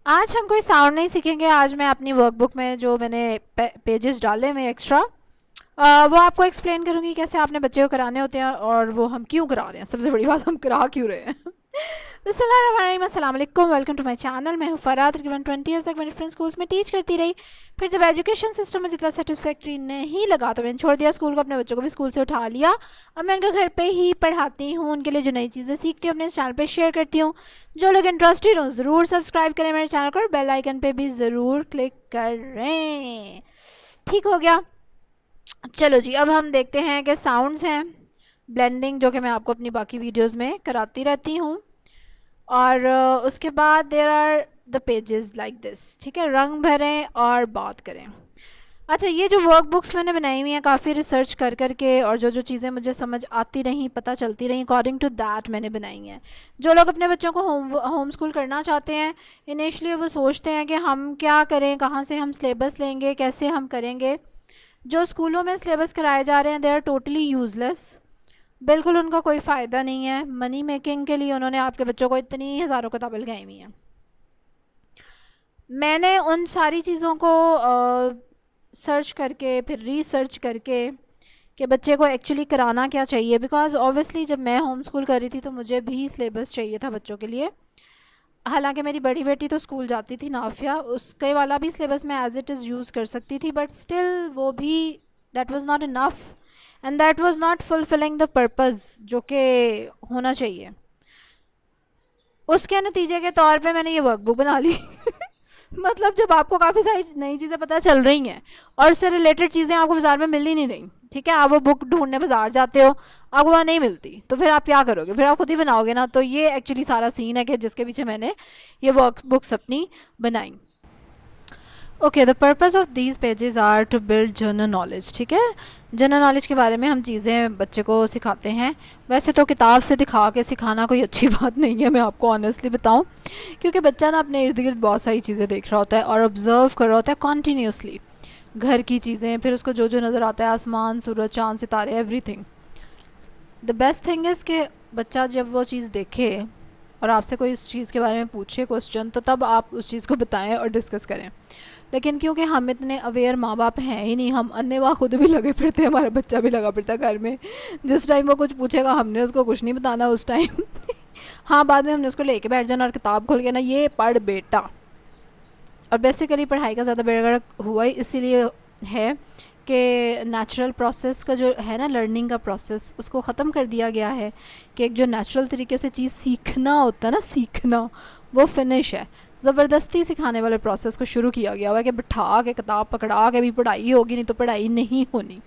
आज हम कोई साउंड नहीं सीखेंगे। आज मैं अपनी वर्कबुक में जो मैंने पेजेस डाले में एक्स्ट्रा वो आपको एक्सप्लेन करूँगी कैसे आपने बच्चे को कराने होते हैं और वो हम क्यों करा रहे हैं। सबसे बड़ी बात, हम करा क्यों रहे हैं। बिस्मिल्लाहिर्रहमानिर्रहीम, अस्सलाम वालेकुम, वेलकम टू माय चैनल। मैं हूँ फराद। तकरीबन 20 ईयर्स तक मैं डिफरेंट स्कूल्स में टीच करती रही। फिर जब एजुकेशन सिस्टम मुझे इतना सेटिस्फैक्ट्री नहीं लगा तो मैंने छोड़ दिया स्कूल को, अपने बच्चों को भी स्कूल से उठा लिया। अब मैं उनको घर पे ही पढ़ाती हूँ। उनके लिए जो नई चीज़ें सीखती हूँ अपने चैनल पे शेयर करती हूँ। जो लोग इंटरेस्टेड हो ज़रूर सब्सक्राइब करें मेरे चैनल को और बेल आइकन पे भी ज़रूर क्लिक करें। ठीक हो गया। चलो जी, अब हम देखते हैं कि साउंड्स हैं ब्लेंडिंग, जो कि मैं आपको अपनी बाकी वीडियोस में कराती रहती हूँ। और उसके बाद there are the pages like this. ठीक है, रंग भरें और बात करें। अच्छा, ये जो वर्कबुक्स मैंने बनाई हुई हैं काफ़ी रिसर्च कर कर के, और जो जो चीज़ें मुझे समझ आती रहीं, पता चलती रहीं, अकॉर्डिंग टू दैट मैंने बनाई हैं। जो लोग अपने बच्चों को होम स्कूल करना चाहते हैं, इनिशियली वो सोचते हैं कि हम क्या करें, कहाँ से हम सिलेबस लेंगे, कैसे हम करेंगे। जो स्कूलों में सिलेबस कराए जा रहे हैं दे आर टोटली यूज़लेस। बिल्कुल उनका कोई फ़ायदा नहीं है। मनी मेकिंग के लिए उन्होंने आपके बच्चों को इतनी हज़ारों किताबें लगाई हुई हैं। मैंने उन सारी चीज़ों को सर्च करके, फिर रिसर्च करके कि बच्चे को एक्चुअली कराना क्या चाहिए, बिकॉज ऑब्वियसली जब मैं होम स्कूल कर रही थी तो मुझे भी सिलेबस चाहिए था बच्चों के लिए। हालांकि मेरी बड़ी बेटी तो स्कूल जाती थी नाफिया, उसके वाला भी सिलेबस मैं एज इट इज़ यूज़ कर सकती थी, बट स्टिल वो भी that was not enough and that was not fulfilling the purpose जो कि होना चाहिए। उसके नतीजे के तौर पे मैंने ये वर्कबुक बना ली। मतलब जब आपको काफ़ी सारी नई चीज़ें पता चल रही हैं और उससे रिलेटेड चीज़ें आपको बाज़ार में मिल ही नहीं रही, ठीक है, आप वो बुक ढूंढने बाज़ार जाते हो, आपको वहाँ नहीं मिलती, तो फिर आप क्या करोगे? फिर आप खुद ही बनाओगे ना। तो ये एक्चुअली सारा सीन है कि जिसके पीछे मैंने ये वर्क बुक्स अपनी बनाई। Okay, the purpose of these pages are to build general knowledge. ठीक है, जनरल नॉलेज के बारे में हम चीज़ें बच्चे को सिखाते हैं। वैसे तो किताब से दिखा के सिखाना कोई अच्छी बात नहीं है, मैं आपको ऑनेस्टली बताऊं, क्योंकि बच्चा ना अपने इर्द गिर्द बहुत सारी चीज़ें देख रहा होता है और ऑब्ज़र्व कर रहा होता है कॉन्टीन्यूसली। घर की चीज़ें, फिर उसको जो जो नज़र आता है, आसमान, सूरज, चाँद, सितारे, everything. The best thing is कि बच्चा जब वो चीज़ देखे और आपसे कोई इस चीज़ के बारे में पूछे क्वेश्चन, तो तब आप उस चीज़ को बताएं और डिस्कस करें। लेकिन क्योंकि हम इतने अवेयर माँ बाप हैं ही नहीं, हम अन्नेवा खुद भी लगे फिरते हैं, हमारा बच्चा भी लगा फिरता है घर में। जिस टाइम वो कुछ पूछेगा हमने उसको कुछ नहीं बताना उस टाइम। हाँ, बाद में हमने उसको लेके बैठ जाना और किताब खोल के ना, ये पढ़ बेटा। और बेसिकली पढ़ाई का ज़्यादा बेड़ा हुआ ही इसीलिए है कि नेचुरल प्रोसेस का जो है ना, लर्निंग का प्रोसेस, उसको ख़त्म कर दिया गया है। कि एक जो नेचुरल तरीके से चीज़ सीखना होता है ना, सीखना, वो फिनिश है। ज़बरदस्ती सिखाने वाले प्रोसेस को शुरू किया गया हुआ है कि बिठा के किताब पकड़ा के भी पढ़ाई होगी, नहीं तो पढ़ाई नहीं होनी।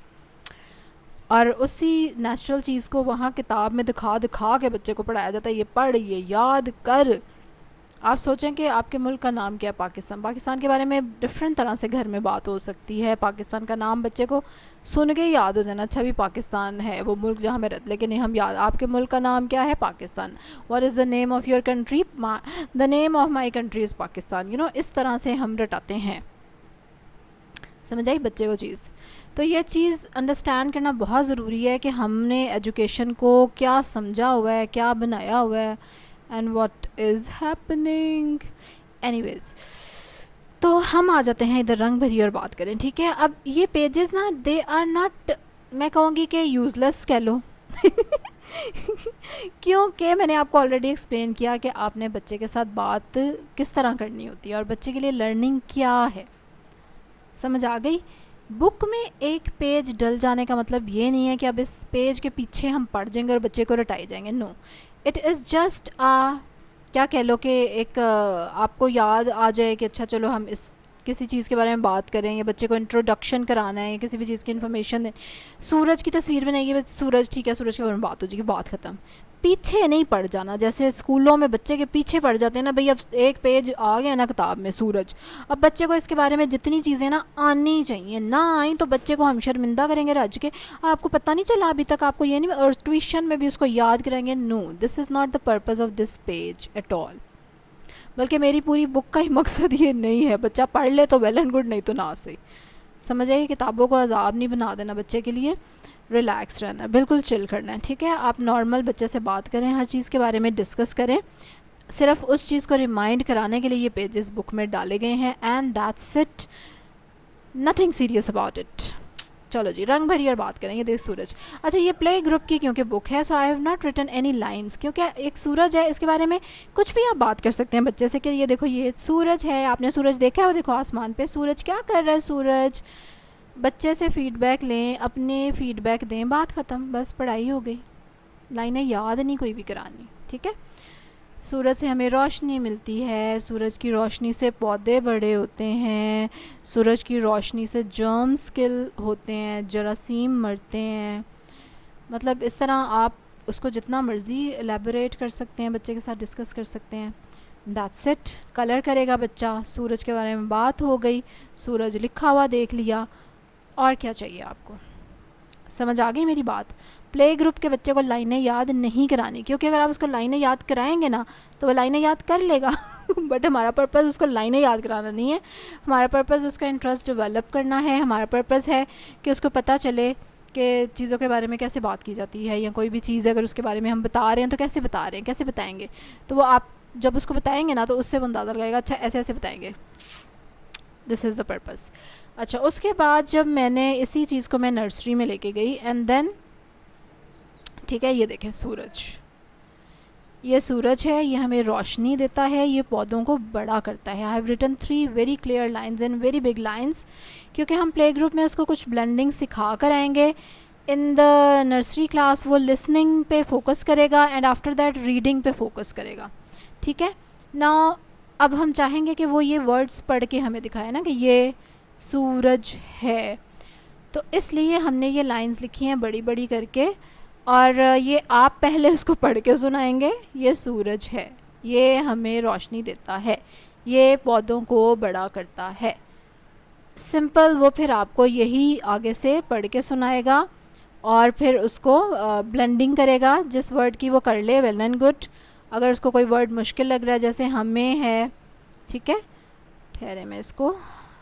और उसी नेचुरल चीज़ को वहाँ किताब में दिखा दिखा के बच्चे को पढ़ाया जाता है। ये पढ़, ये याद कर। आप सोचें कि आपके मुल्क का नाम क्या है? पाकिस्तान। पाकिस्तान के बारे में डिफरेंट तरह से घर में बात हो सकती है। पाकिस्तान का नाम बच्चे को सुन के ही याद हो जाना, अच्छा भी पाकिस्तान है वो मुल्क जहाँ मैं रहती, लेकिन नहीं, हम याद, आपके मुल्क का नाम क्या है? Pakistan. What is the name of your country? The name of my country is Pakistan. You know, इस तरह से हम रटाते हैं। समझ आई बच्चे को चीज़? तो ये चीज़ अंडरस्टैंड करना बहुत ज़रूरी है कि हमने एजुकेशन को क्या समझा हुआ है, क्या बनाया हुआ है, and what is happening. Anyways, तो हम आ जाते हैं इधर रंग भरी और बात करें। ठीक है, अब ये पेजेस ना, दे आर नॉट, मैं कहूँगी कि यूज़लेस कह लो। क्योंकि मैंने आपको ऑलरेडी एक्सप्लेन किया कि आपने बच्चे के साथ बात किस तरह करनी होती है और बच्चे के लिए लर्निंग क्या है। समझ आ गई? बुक में एक पेज डल जाने का मतलब ये नहीं है कि अब इस पेज के पीछे हम पढ़ जाएंगे और बच्चे को रटाई जाएंगे। नो, इट इज़ जस्ट क्या कह लो कि एक आपको याद आ जाए कि अच्छा चलो हम इस किसी चीज़ के बारे में बात करें, या बच्चे को इंट्रोडक्शन कराना है, या किसी भी चीज़ की इन्फॉर्मेशन दें। सूरज की तस्वीर बनाइए, बस सूरज, ठीक है, सूरज के बारे में बात हो जाएगी, बात ख़त्म। पीछे नहीं पड़ जाना, जैसे स्कूलों में बच्चे के पीछे पड़ जाते हैं ना, भाई अब एक पेज आ गया ना किताब में सूरज, अब बच्चे को इसके बारे में जितनी चीज़ें ना आनी चाहिए, ना आई तो बच्चे को हम शर्मिंदा करेंगे रज के, आपको पता नहीं चला अभी तक, आपको ये नहीं, और ट्यूशन में भी उसको याद कराएंगे। No, this is not the purpose of this page at all. बल्कि मेरी पूरी बुक का ही मकसद ये नहीं है, बच्चा पढ़ ले तो वेल एंड गुड, नहीं तो ना सही। समझ आइए, किताबों को अजाब नहीं बना देना बच्चे के लिए। रिलैक्स रहना है, बिल्कुल चिल करना है। ठीक है, आप नॉर्मल बच्चे से बात करें, हर चीज़ के बारे में डिस्कस करें। सिर्फ उस चीज़ को रिमाइंड कराने के लिए ये पेजेस बुक में डाले गए हैं, and that's it, nothing serious about it. चलो जी, रंग भरी और बात करेंगे। देख सूरज, अच्छा ये प्ले ग्रुप की क्योंकि बुक है, so I have not written any lines, क्योंकि एक सूरज है, इसके बारे में कुछ भी आप बात कर सकते हैं बच्चे से कि ये देखो ये सूरज है, आपने सूरज देखा है, वो देखो आसमान पे सूरज क्या कर रहा है सूरज। बच्चे से फीडबैक लें, अपने फीडबैक दें, बात ख़त्म, बस पढ़ाई हो गई। लाइनें याद नहीं कोई भी करानी, ठीक है। सूरज से हमें रोशनी मिलती है, सूरज की रोशनी से पौधे बड़े होते हैं, सूरज की रोशनी से जर्म्स किल होते हैं, जरासीम मरते हैं। मतलब इस तरह आप उसको जितना मर्ज़ी एलेबोरेट कर सकते हैं, बच्चे के साथ डिस्कस कर सकते हैं। That's it. कलर करेगा बच्चा, सूरज के बारे में बात हो गई, सूरज लिखा हुआ देख लिया, और क्या चाहिए आपको। समझ आ गई मेरी बात। प्ले ग्रुप के बच्चे को लाइनें याद नहीं करानी, क्योंकि अगर आप उसको लाइनें याद कराएंगे ना तो वो लाइनें याद कर लेगा बट हमारा पर्पज़ उसको लाइनें याद कराना नहीं है, हमारा पर्पज़ उसका इंटरेस्ट डेवलप करना है। हमारा पर्पज़ है कि उसको पता चले कि चीज़ों के बारे में कैसे बात की जाती है, या कोई भी चीज़ अगर उसके बारे में हम बता रहे हैं तो कैसे बता रहे हैं, कैसे बताएंगे। तो वो आप जब उसको बताएंगे ना तो उससे वो अंदाज़ा लगाएगा, अच्छा ऐसे ऐसे बताएंगे। This is the purpose. अच्छा, उसके बाद जब मैंने इसी चीज़ को मैं नर्सरी में लेके गई, एंड देन ठीक है, ये देखें सूरज, ये सूरज है, ये हमें रोशनी देता है, ये पौधों को बड़ा करता है। I have written 3 very clear lines and very big lines, क्योंकि हम प्ले ग्रुप में उसको कुछ ब्लेंडिंग सिखा कर आएंगे। इन द नर्सरी क्लास वो लिसनिंग पे फोकस करेगा, एंड आफ्टर दैट रीडिंग पे फोकस करेगा, ठीक है ना। अब हम चाहेंगे कि वो ये वर्ड्स पढ़ के हमें दिखाए ना कि ये सूरज है, तो इसलिए हमने ये लाइंस लिखी हैं बड़ी बड़ी करके, और ये आप पहले उसको पढ़ के सुनाएंगे। ये सूरज है, ये हमें रोशनी देता है, ये पौधों को बड़ा करता है। सिंपल। वो फिर आपको यही आगे से पढ़ के सुनाएगा, और फिर उसको ब्लेंडिंग करेगा, जिस वर्ड की वो कर ले वेल एंड गुड। अगर उसको कोई वर्ड मुश्किल लग रहा है, जैसे हमें है, ठीक है, ठहरे मैं इसको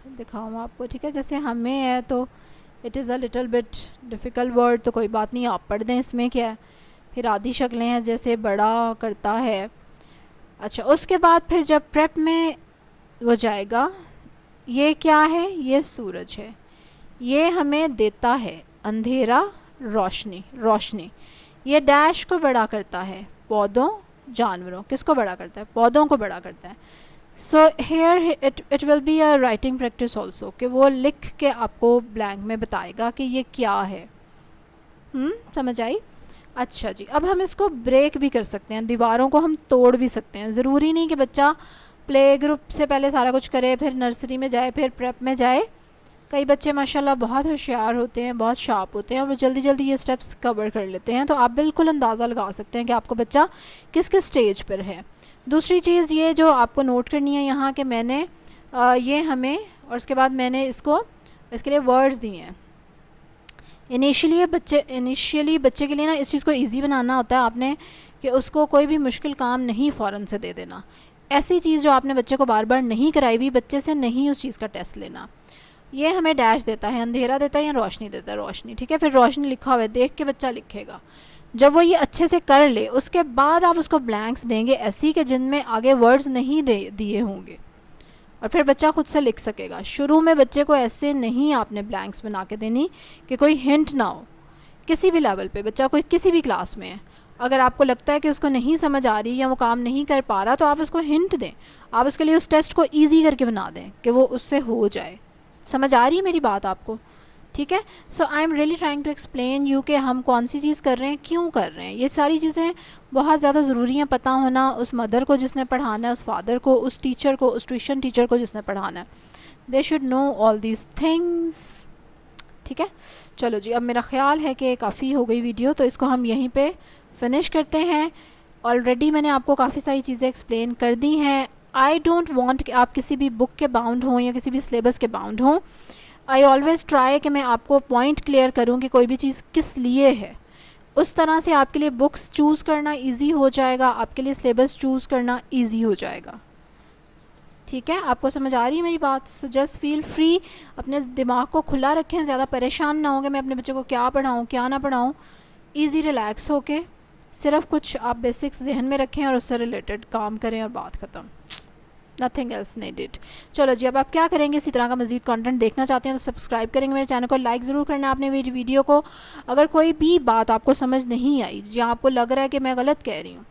दिखाऊँ आपको, ठीक है, जैसे हमें है तो it is a little bit difficult word, तो कोई बात नहीं, आप पढ़ दें, इसमें क्या है। फिर आदि शक्लें हैं, जैसे बड़ा करता है। अच्छा, उसके बाद फिर जब प्रेप में वो जाएगा, ये क्या है, ये सूरज है, ये हमें देता है अंधेरा, रोशनी, रोशनी। ये डैश को बड़ा करता है, पौधों, जानवरों, किसको बड़ा करता है, पौधों को बड़ा करता है। So here it will be a writing practice also, कि वो लिख के आपको ब्लैंक में बताएगा कि ये क्या है। समझ आई। अच्छा जी, अब हम इसको ब्रेक भी कर सकते हैं, दीवारों को हम तोड़ भी सकते हैं। ज़रूरी नहीं कि बच्चा प्ले ग्रुप से पहले सारा कुछ करे, फिर नर्सरी में जाए, फिर प्रेप में जाए। कई बच्चे माशाल्लाह बहुत होशियार होते हैं, बहुत शार्प होते हैं, और वो जल्दी जल्दी ये स्टेप्स कवर कर लेते हैं। तो आप बिल्कुल अंदाज़ा लगा सकते हैं कि आपको बच्चा किस किस स्टेज पर है। दूसरी चीज़ ये जो आपको नोट करनी है यहाँ कि मैंने ये हमें, और उसके बाद मैंने इसके लिए वर्ड्स दिए हैं। इनिशियली बच्चे के लिए ना इस चीज़ को इजी बनाना होता है आपने, कि उसको कोई भी मुश्किल काम नहीं फ़ौरन से दे देना। ऐसी चीज़ जो आपने बच्चे को बार बार नहीं कराई हुई, बच्चे से नहीं उस चीज़ का टेस्ट लेना। ये हमें डैश देता है, अंधेरा देता है, या रोशनी देता है, रोशनी, ठीक है। फिर रोशनी लिखा हुआ है, देख के बच्चा लिखेगा। जब वो ये अच्छे से कर ले, उसके बाद आप उसको ब्लैंक्स देंगे ऐसी कि जिनमें आगे वर्ड्स नहीं दिए होंगे, और फिर बच्चा खुद से लिख सकेगा। शुरू में बच्चे को ऐसे नहीं आपने ब्लैंक्स बना के देनी कि कोई हिंट ना हो। किसी भी लेवल पे बच्चा कोई किसी भी क्लास में है, अगर आपको लगता है कि उसको नहीं समझ आ रही या वो काम नहीं कर पा रहा, तो आप उसको हिंट दें, आप उसके लिए उस टेस्ट को ईजी करके बना दें कि वो उससे हो जाए। समझ आ रही है मेरी बात आपको, ठीक है। So I am really trying to explain you कि हम कौन सी चीज़ कर रहे हैं, क्यों कर रहे हैं। ये सारी चीज़ें बहुत ज़्यादा ज़रूरी हैं पता होना, उस मदर को जिसने पढ़ाना है, उस फादर को, उस टीचर को, उस ट्यूशन टीचर को जिसने पढ़ाना है। They should know all these things, ठीक है। चलो जी, अब मेरा ख्याल है कि काफ़ी हो गई वीडियो, तो इसको हम यहीं पे फिनिश करते हैं। ऑलरेडी मैंने आपको काफ़ी सारी चीज़ें एक्सप्लेन कर दी हैं। आई डोंट वांट कि आप किसी भी बुक के बाउंड हों या किसी भी सिलेबस के बाउंड हों। आई ऑलवेज़ ट्राई कि मैं आपको पॉइंट क्लियर करूं कि कोई भी चीज़ किस लिए है। उस तरह से आपके लिए बुक्स चूज़ करना इजी हो जाएगा, आपके लिए सिलेबस चूज़ करना इजी हो जाएगा, ठीक है। आपको समझ आ रही है मेरी बात। सो जस्ट फील फ्री, अपने दिमाग को खुला रखें, ज़्यादा परेशान ना हो कि मैं अपने बच्चे को क्या पढ़ाऊँ क्या ना पढ़ाऊँ। ईजी रिलैक्स होके सिर्फ कुछ आप बेसिक्स जहन में रखें और उससे रिलेटेड काम करें और बात ख़त्म, नथिंग एल्स नीडेड। चलो जी, अब आप क्या करेंगे, इसी तरह का मजीद कंटेंट देखना चाहते हैं तो सब्सक्राइब करेंगे मेरे चैनल को, लाइक ज़रूर करना है आपने मेरी वीडियो को। अगर कोई भी बात आपको समझ नहीं आई या आपको लग रहा है कि मैं गलत कह रही हूँ,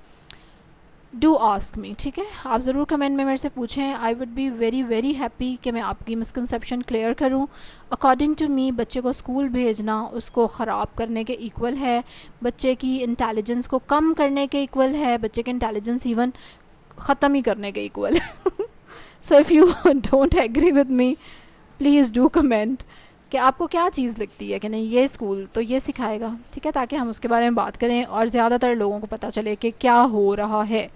डू आस्क मी, ठीक है, आप ज़रूर कमेंट में मेरे से पूछें। I would be very very happy कि मैं आपकी मिसकंसेप्शन क्लियर करूं। अकॉर्डिंग टू मी बच्चे को स्कूल भेजना उसको ख़राब करने के इक्वल है, बच्चे की इंटेलिजेंस को कम करने के इक्वल है, बच्चे की इंटेलिजेंस इवन ख़त्म ही करने के इक्वल है। So if you don't agree with me please do comment कि आपको क्या चीज़ लगती है कि नहीं ये स्कूल तो ये सिखाएगा, ठीक है, ताकि हम उसके बारे में बात करें और ज़्यादातर लोगों को पता चले कि क्या हो रहा है।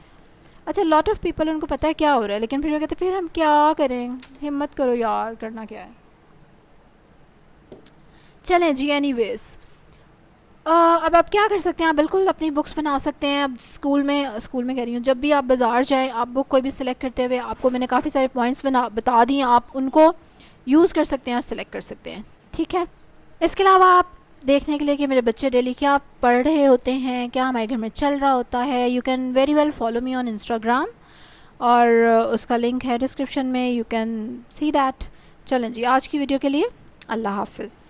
अच्छा, लॉट ऑफ पीपल उनको पता है क्या हो रहा है, लेकिन फिर वो कहते फिर हम क्या करें, हिम्मत करो यार, करना क्या है। चलें जी, एनीवेज अब आप क्या कर सकते हैं, आप बिल्कुल अपनी बुक्स बना सकते हैं। अब स्कूल में कह रही हूँ, जब भी आप बाज़ार जाएँ आप बुक कोई भी सिलेक्ट करते हुए, आपको मैंने काफ़ी सारे पॉइंट्स बता दिए, आप उनको यूज़ कर सकते हैं और सिलेक्ट कर सकते हैं, ठीक है। इसके अलावा आप देखने के लिए कि मेरे बच्चे डेली क्या पढ़ रहे होते हैं, क्या हमारे घर में चल रहा होता है, you can very well follow me on Instagram, और उसका लिंक है डिस्क्रिप्शन में, यू कैन सी दैट। चलें जी, आज की वीडियो के लिए अल्लाह हाफिज़।